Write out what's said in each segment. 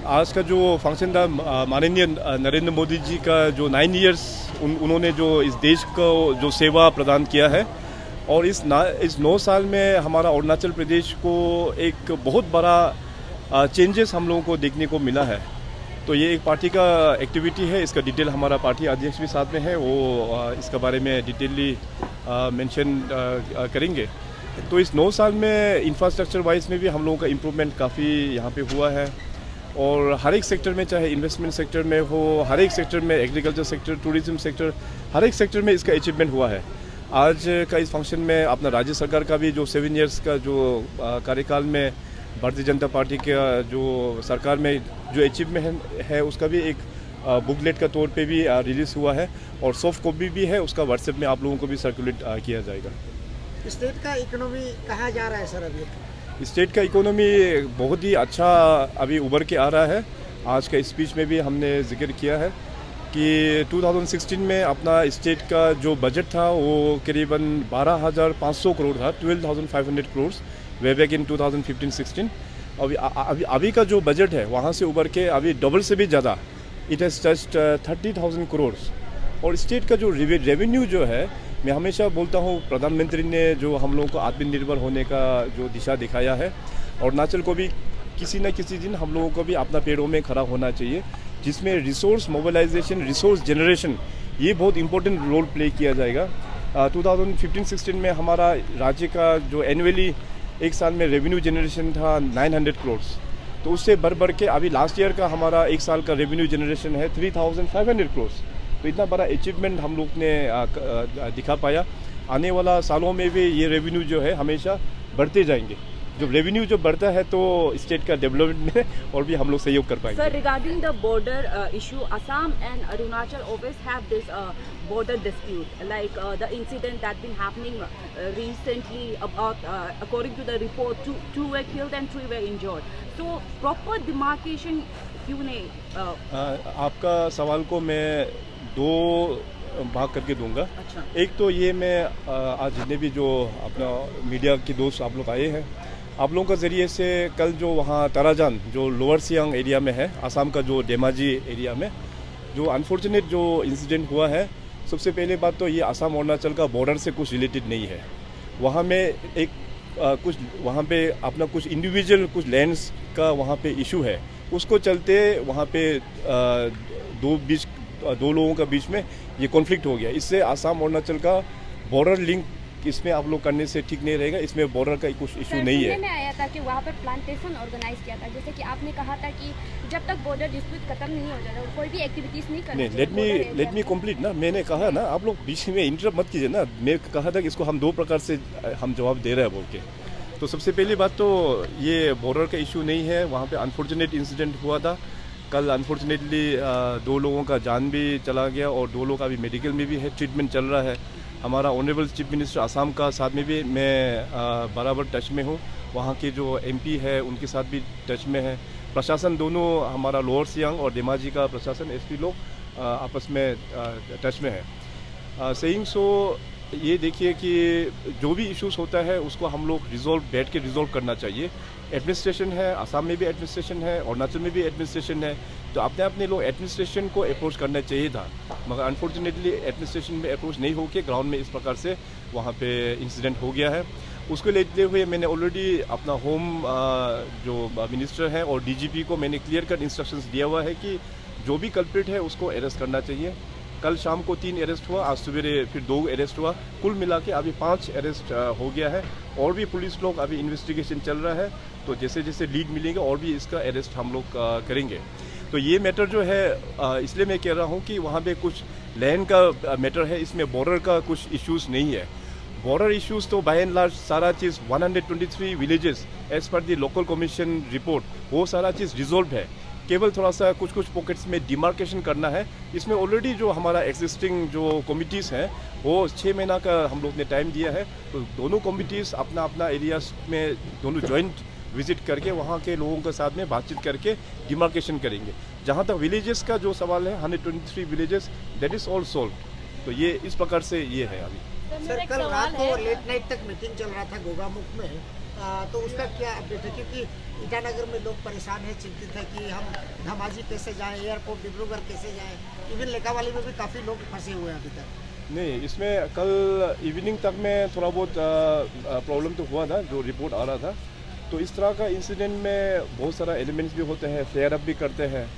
आज का जो फंक्शन था माननीय नरेंद्र मोदी जी का जो 9 इयर्स उन्होंने जो इस देश को जो सेवा प्रदान किया है और इस 9 साल में हमारा अरुणाचल प्रदेश को एक बहुत बड़ा चेंजेस हम लोगों को देखने को मिला है। तो ये एक पार्टी का एक्टिविटी है, इसका डिटेल हमारा पार्टी अध्यक्ष भी साथ में है, वो इसका बारे में डिटेलली मेंशन करेंगे। तो इस 9 साल में इंफ्रास्ट्रक्चर वाइज में भी हम लोगों का इम्प्रूवमेंट काफ़ी यहाँ पे हुआ है और हर एक सेक्टर में, चाहे इन्वेस्टमेंट सेक्टर में हो, हर एक सेक्टर में, एग्रीकल्चर सेक्टर, टूरिज्म सेक्टर, हर एक सेक्टर में इसका अचीवमेंट हुआ है। आज का इस फंक्शन में अपना राज्य सरकार का भी जो 7 इयर्स का जो कार्यकाल में भारतीय जनता पार्टी का जो सरकार में जो अचीवमेंट है उसका भी एक बुकलेट का तौर पे भी रिलीज़ हुआ है और सॉफ्ट कॉपी भी है, उसका व्हाट्सएप में आप लोगों को भी सर्कुलेट किया जाएगा। स्टेट का इकोनॉमी कहाँ जा रहा है सर अभी? स्टेट का इकोनॉमी बहुत ही अच्छा अभी उभर के आ रहा है। आज का स्पीच में भी हमने जिक्र किया है कि 2016 में अपना स्टेट का जो बजट था वो करीबन 12,500 करोड़ था, 12,500 करोड़ वे बैक इन 2015-16। अभी का जो बजट है वहाँ से उभर के अभी डबल से भी ज़्यादा, इट हैज़ टच्ड 30,000 करोड़। और स्टेट का जो रेवेन्यू जो है, मैं हमेशा बोलता हूँ प्रधानमंत्री ने जो हम लोगों को आत्मनिर्भर होने का जो दिशा दिखाया है, और अरुणाचल को भी किसी न किसी दिन हम लोगों को भी अपना पैरों में खड़ा होना चाहिए, जिसमें रिसोर्स मोबिलाइजेशन, रिसोर्स जनरेशन, ये बहुत इंपॉर्टेंट रोल प्ले किया जाएगा। 2015-16 में हमारा राज्य का जो एनुअली एक साल में रेवेन्यू जनरेशन था 900 करोड़, तो उससे बढ़ के अभी लास्ट ईयर का हमारा एक साल का रेवेन्यू जनरेशन है 3,500 करोड़। तो इतना बड़ा अचीवमेंट हम लोग ने दिखा पाया। आने वाला सालों में भी ये रेवेन्यू जो है हमेशा बढ़ते जाएंगे। जब रेवेन्यू जो बढ़ता है तो स्टेट का डेवलपमेंट में और भी हम लोग सहयोग कर पाएंगे। Sir, regarding the border issue, Assam and Arunachal always have this border dispute, like the incident that been happening recently about according to the report, two were killed and 3 were injured. So proper demarcation क्यों नहीं? आपका सवाल को मैं 2 भाग करके दूंगा। अच्छा। एक तो ये मैं आज जितने भी जो अपना मीडिया के दोस्त आप लोग आए हैं, आप लोगों के ज़रिए से कल जो वहाँ ताराजान जो लोअर सियांग एरिया में है, असम का जो धेमाजी एरिया में जो अनफॉर्चुनेट जो इंसिडेंट हुआ है, सबसे पहले बात तो ये असम अरुणाचल का बॉर्डर से कुछ रिलेटेड नहीं है। वहाँ में एक कुछ वहाँ पे अपना कुछ इंडिविजुअल कुछ लैंड्स का वहाँ पे इशू है, उसको चलते वहाँ पे दो लोगों का बीच में ये कॉन्फ्लिक्ट हो गया। इससे असम अरुणाचल का बॉर्डर लिंक इसमें आप लोग करने से ठीक नहीं रहेगा। इसमें बॉर्डर का कुछ इशू नहीं है। में आया था कि वहाँ पर प्लांटेशन ऑर्गेनाइज किया था, जैसे कि आपने कहा था कि जब तक बॉर्डर डिस्प्यूट खत्म नहीं हो जाता कोई भी एक्टिविटीज नहीं करनी। लेट मी कंप्लीट ना, मैंने कहा ना, आप लोग बीच में इंटरप्ट मत कीजिए ना। मैं कहा था कि इसको हम 2 प्रकार से हम जवाब दे रहे हैं बोल के। तो सबसे पहली बात तो ये बॉर्डर का इशू नहीं है। वहाँ पे अनफॉर्चुनेट इंसिडेंट हुआ था कल। अनफॉर्चुनेटली 2 लोगों का जान भी चला गया और 2 लोग अभी मेडिकल में भी है, ट्रीटमेंट चल रहा है। हमारा ऑनरेबल चीफ मिनिस्टर असम का साथ में भी मैं बराबर टच में हूँ। वहाँ के जो एमपी है उनके साथ भी टच में है। प्रशासन दोनों, हमारा लोअर सियांग और धेमाजी का प्रशासन, एसपी लोग आपस में टच में है। सेइंग सो ये देखिए कि जो भी इश्यूज होता है उसको हम लोग बैठ के रिजॉल्व करना चाहिए। एडमिनिस्ट्रेशन है, असम में भी एडमिनिस्ट्रेशन है, अरुणाचल में भी एडमिनिस्ट्रेशन है, तो अपने लोग एडमिनिस्ट्रेशन को अप्रोच करना चाहिए था, मगर अनफॉर्चुनेटली एडमिनिस्ट्रेशन में अप्रोच नहीं होकर ग्राउंड में इस प्रकार से वहाँ पे इंसिडेंट हो गया है। उसको लेते हुए मैंने ऑलरेडी अपना होम जो मिनिस्टर है और डीजीपी को मैंने क्लियर कट इंस्ट्रक्शंस दिया हुआ है कि जो भी कल्प्रिट है उसको अरेस्ट करना चाहिए। कल शाम को 3 अरेस्ट हुआ, आज सवेरे फिर 2 अरेस्ट हुआ, कुल मिला के अभी 5 अरेस्ट हो गया है और भी पुलिस लोग अभी इन्वेस्टिगेशन चल रहा है। तो जैसे जैसे लीड मिलेंगे और भी इसका अरेस्ट हम लोग करेंगे। तो ये मैटर जो है इसलिए मैं कह रहा हूँ कि वहाँ पे कुछ लैंड का मैटर है, इसमें बॉर्डर का कुछ इश्यूज नहीं है। बॉर्डर इश्यूज तो बाय एंड लार्ज सारा चीज़ 123 विलेजेस एज पर दी लोकल कमीशन रिपोर्ट, वो सारा चीज़ रिजॉल्व है। केवल थोड़ा सा कुछ पॉकेट्स में डिमार्केशन करना है। इसमें ऑलरेडी जो हमारा एग्जिस्टिंग जो कमिटीज़ हैं वो 6 महीना का हम लोग ने टाइम दिया है। तो दोनों कमिटीज़ अपना एरियाज में दोनों जॉइंट विजिट करके वहाँ के लोगों के साथ में बातचीत करके डिमार्केशन करेंगे। जहाँ तक विलेजेस का जो सवाल है, 123 villages, that is all solve. तो ये इस प्रकार से ये है। अभी सर कल रात को लेट नाइट तक मीटिंग चल रहा था गोगामुख में, तो उसका क्या अपडेट है? क्योंकि ईटानगर में लोग परेशान हैं, चिंतित है कि हम धमाजी कैसे जाएं, एयरपोर्ट डिब्रूगढ़ कैसे जाएं। इवन लेकावाली में भी काफ़ी लोग फंसे हुए हैं अभी तक। नहीं, इसमें कल इवनिंग तक में थोड़ा बहुत प्रॉब्लम तो हुआ था, जो रिपोर्ट आ रहा था। तो इस तरह का इंसिडेंट में बहुत सारा एलिमेंट्स भी होते हैं, फ्लेयर अप भी करते हैं।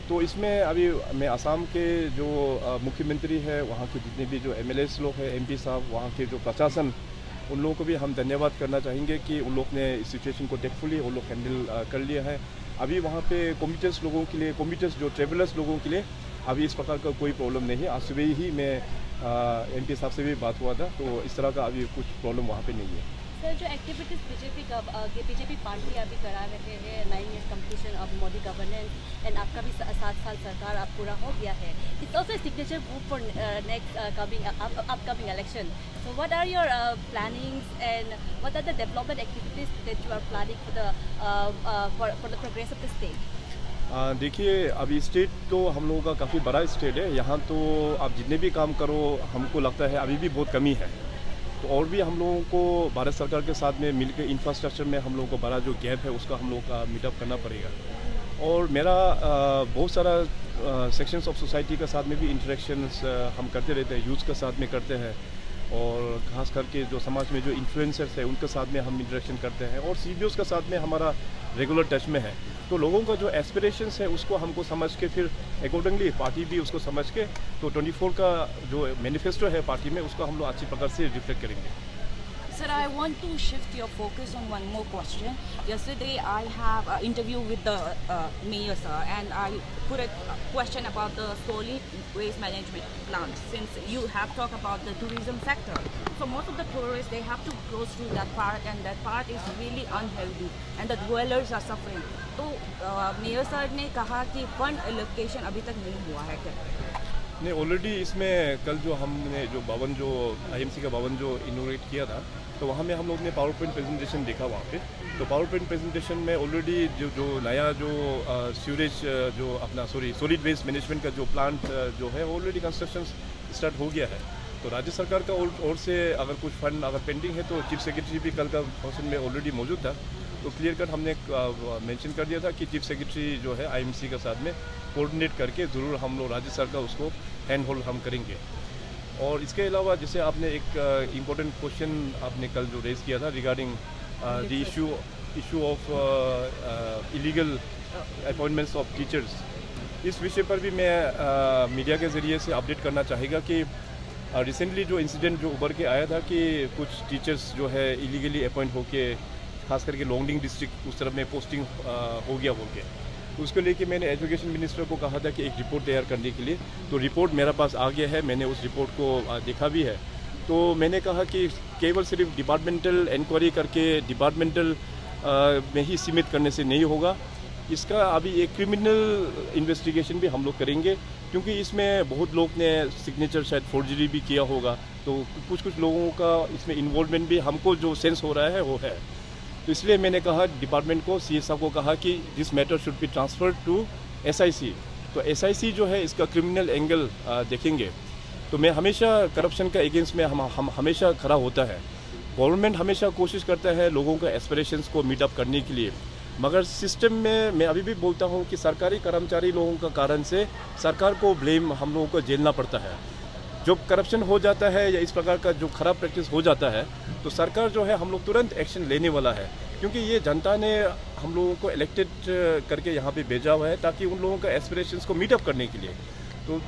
तो इसमें अभी मैं असम के जो मुख्यमंत्री है, वहाँ के जितने भी जो एमएलएस लोग हैं, एमपी साहब, वहाँ के जो प्रशासन, उन लोगों को भी हम धन्यवाद करना चाहेंगे कि उन लोग ने इस सिचुएशन को टेकफुली उन लोग हैंडल कर लिया है। अभी वहाँ पे कॉम्यूटर्स लोगों के लिए, कॉम्यूटर्स जो ट्रेवलर्स लोगों के लिए अभी इस प्रकार का कोई प्रॉब्लम नहीं है। आज सुबह ही मैं एमपी साहब से भी बात हुआ था, तो इस तरह का अभी कुछ प्रॉब्लम वहाँ पे नहीं है। सर, जो एक्टिविटीज़ बीजेपी पार्टी अभी करा रहे हैं, 9 years completion of Modi governance and आपका भी 7 साल सरकार अब पूरा हो गया है, it's also signature move for next upcoming election. So what are your plannings and what are the development activities that you are planning for the progress of the state? देखिए, अभी स्टेट तो हम लोगों का काफ़ी बड़ा स्टेट है। यहाँ तो आप जितने भी काम करो, हमको लगता है अभी भी बहुत कमी है। तो और भी हम लोगों को भारत सरकार के साथ में मिलकर इंफ्रास्ट्रक्चर में हम लोगों को बड़ा जो गैप है उसका हम लोगों का मीटअप करना पड़ेगा। और मेरा बहुत सारा सेक्शंस ऑफ सोसाइटी के साथ में भी इंटरेक्शंस हम करते रहते हैं, यूथ के साथ में करते हैं, और खास करके जो समाज में जो इन्फ्लुएंसर्स है उनके साथ में हम इंटरेक्शन करते हैं, और सीबीओस के साथ में हमारा रेगुलर टच में है। तो लोगों का जो एस्पिरेशंस है उसको हमको समझ के फिर अकॉर्डिंगली पार्टी भी उसको समझ के तो 24 का जो मैनिफेस्टो है पार्टी में उसको हम लोग अच्छी प्रकार से रिफ्लेक्ट करेंगे। Sir, I want to shift your focus on one more question. Yesterday, I have an interview with the mayor, sir, and I put a question about the solid waste management plant. Since you have talked about the tourism sector, so most of the tourists they have to go through that part, and that part is really unhealthy, and the dwellers are suffering. तो mayor sir ने कहा कि fund allocation अभी तक नहीं हुआ है क्या? नहीं, ऑलरेडी इसमें कल जो हमने जो भवन जो आईएमसी का भवन जो इनोग्रेट किया था, तो वहाँ में हम लोग ने पावर पॉइंट प्रेजेंटेशन देखा वहाँ पे। तो पावर पॉइंट प्रेजेंटेशन में ऑलरेडी जो नया जो सीवरेज जो अपना सॉलिड वेस्ट मैनेजमेंट का जो प्लांट जो है ऑलरेडी कंस्ट्रक्शन स्टार्ट हो गया है। तो राज्य सरकार का ओर से अगर कुछ फंड अगर पेंडिंग है तो चीफ सेक्रेटरी भी कल का फंक्शन में ऑलरेडी मौजूद था, तो क्लियर कट हमने मेंशन कर दिया था कि चीफ सेक्रेटरी जो है आईएमसी के साथ में कोऑर्डिनेट करके ज़रूर हम लोग राज्य सरकार उसको हैंड होल्ड हम करेंगे। और इसके अलावा जैसे आपने एक इम्पोर्टेंट क्वेश्चन आपने कल जो रेज़ किया था regarding the issue of illegal appointments of teachers, इस विषय पर भी मैं मीडिया के ज़रिए से अपडेट करना चाहेगा कि रिसेंटली जो इंसिडेंट जो उभर के आया था कि कुछ टीचर्स जो है इलीगली अपॉइंट होके खास करके लोंगडिंग डिस्ट्रिक्ट उस तरफ में पोस्टिंग हो गया बोल के, तो उसको लेके मैंने एजुकेशन मिनिस्टर को कहा था कि एक रिपोर्ट तैयार करने के लिए। तो रिपोर्ट मेरा पास आ गया है, मैंने उस रिपोर्ट को देखा भी है। तो मैंने कहा कि केवल सिर्फ डिपार्टमेंटल इंक्वायरी करके डिपार्टमेंटल में ही सीमित करने से नहीं होगा, इसका अभी एक क्रिमिनल इन्वेस्टिगेशन भी हम लोग करेंगे, क्योंकि इसमें बहुत लोग ने सिग्नेचर शायद फोर्जरी भी किया होगा। तो कुछ लोगों का इसमें इन्वॉल्वमेंट भी हमको जो सेंस हो रहा है वो है। तो इसलिए मैंने कहा डिपार्टमेंट को, सीएस साहब को कहा कि this matter should be transferred to SIC. तो एसआईसी जो है इसका क्रिमिनल एंगल देखेंगे। तो मैं हमेशा करप्शन का अगेंस्ट में हम हमेशा खड़ा होता है। गवर्नमेंट हमेशा कोशिश करता है लोगों का एस्पिरेशंस को मीट अप करने के लिए, मगर सिस्टम में मैं अभी भी बोलता हूँ कि सरकारी कर्मचारी लोगों का कारण से सरकार को ब्लेम हम लोगों को झेलना पड़ता है। जब करप्शन हो जाता है या इस प्रकार का जो खराब प्रैक्टिस हो जाता है तो सरकार जो है हम लोग तुरंत एक्शन लेने वाला है, क्योंकि ये जनता ने हम लोगों को इलेक्टेड करके यहाँ पे भेजा हुआ है ताकि उन लोगों का एस्पिरेशंस को मीट अप करने के लिए।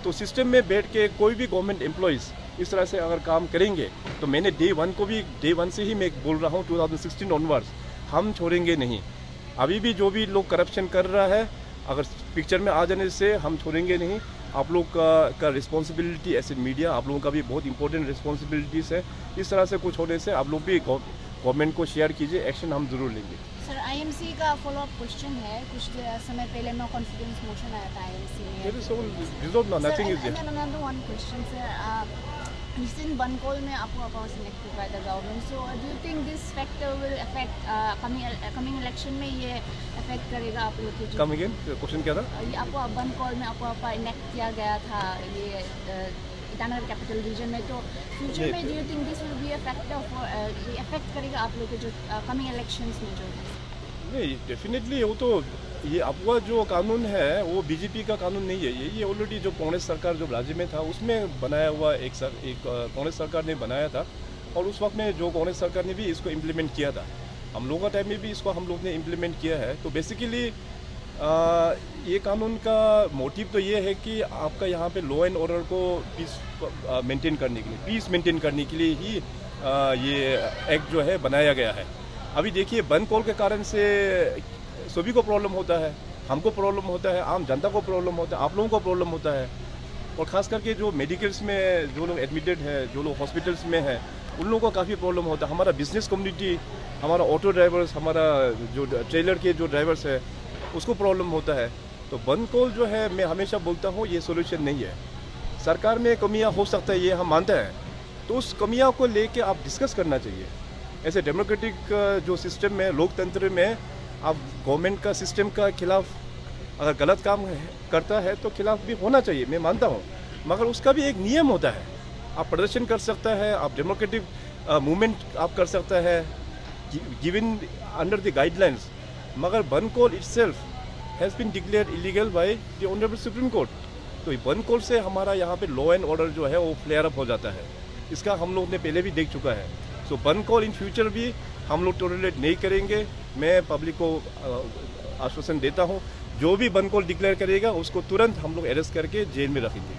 तो सिस्टम में बैठ के कोई भी गवर्नमेंट एम्प्लॉयज़ इस तरह से अगर काम करेंगे तो मैंने डे वन से ही मैं बोल रहा हूँ 2016 ऑनवर्ड्स हम छोड़ेंगे नहीं। अभी भी जो भी लोग करप्शन कर रहा है अगर पिक्चर में आ जाने से हम छोड़ेंगे नहीं। आप लोग का रिस्पॉन्सिबिलिटी एज ए मीडिया, आप लोगों का भी बहुत इंपॉर्टेंट रिस्पॉन्सिबिलिटीज़ है। इस तरह से कुछ होने से आप लोग भी गवर्नमेंट को शेयर कीजिए, एक्शन हम जरूर लेंगे। सर, आईएमसी का फॉलो अप क्वेश्चन है। कुछ समय पहले नो कॉन्फिडेंस मोशन आया था आईएमसी में। Nothing is there. Another one question, sir. Recent Bankol में Apua was elected by the government. So do you think this factor will affect coming election में ये affect करेगा आप लोग के? कम अगेन क्वेश्चन क्या था? ये Apua Bankol में Apua इलेक्ट किया गया था, ये ईटानगर कैपिटल रीजन में, तो फ्यूचर में do you think this will be a factor for, ये अफेक्ट करेगा आप लोग के जो कमिंग इलेक्शंस में जो? नहीं, डेफिनेटली वो तो ये आपका जो कानून है वो बीजेपी का कानून नहीं है, ये ऑलरेडी जो कांग्रेस सरकार जो राज्य में था उसमें बनाया हुआ एक कांग्रेस सरकार ने बनाया था, और उस वक्त में जो कांग्रेस सरकार ने भी इसको इम्प्लीमेंट किया था, हम लोगों का टाइम में भी इसको हम लोग ने इम्प्लीमेंट किया है। तो बेसिकली ये कानून का मोटिव तो ये है कि आपका यहाँ पे लॉ एंड ऑर्डर को पीस मेंटेन करने के लिए, पीस मेंटेन करने के लिए ही ये एक्ट जो है बनाया गया है। अभी देखिए बंद कॉल के कारण से सभी को प्रॉब्लम होता है, हमको प्रॉब्लम होता है, आम जनता को प्रॉब्लम होता है, आप लोगों को प्रॉब्लम होता है, और ख़ास करके जो मेडिकल्स में जो लोग एडमिटेड है, जो लोग हॉस्पिटल्स में हैं, उन लोगों को काफ़ी प्रॉब्लम होता है। हमारा बिजनेस कम्युनिटी, हमारा ऑटो ड्राइवर्स, हमारा जो ट्रेलर के जो ड्राइवर्स है उसको प्रॉब्लम होता है। तो बंद कॉल जो है मैं हमेशा बोलता हूँ ये सोल्यूशन नहीं है। सरकार में कमियाँ हो सकता है, ये हम मानते हैं, तो उस कमियाँ को लेके आप डिस्कस करना चाहिए। ऐसे डेमोक्रेटिक जो सिस्टम में, लोकतंत्र में, आप गवर्नमेंट का सिस्टम का खिलाफ अगर गलत काम करता है तो खिलाफ भी होना चाहिए, मैं मानता हूँ, मगर उसका भी एक नियम होता है। आप प्रदर्शन कर सकता है, आप डेमोक्रेटिक मूवमेंट आप कर सकता है गिवन अंडर द गाइडलाइंस, मगर bandh call itself has been declared illegal by the honourable supreme court. तो बंद कॉल से हमारा यहाँ पे लॉ एंड ऑर्डर जो है वो फ्लेयर अप हो जाता है, इसका हम लोग ने पहले भी देख चुका है। सो बंद कॉल इन फ्यूचर भी हम लोग टॉलरेट नहीं करेंगे। मैं पब्लिक को आश्वासन देता हूँ, जो भी बंद कॉल डिक्लेयर करेगा उसको तुरंत हम लोग अरेस्ट करके जेल में रखेंगे।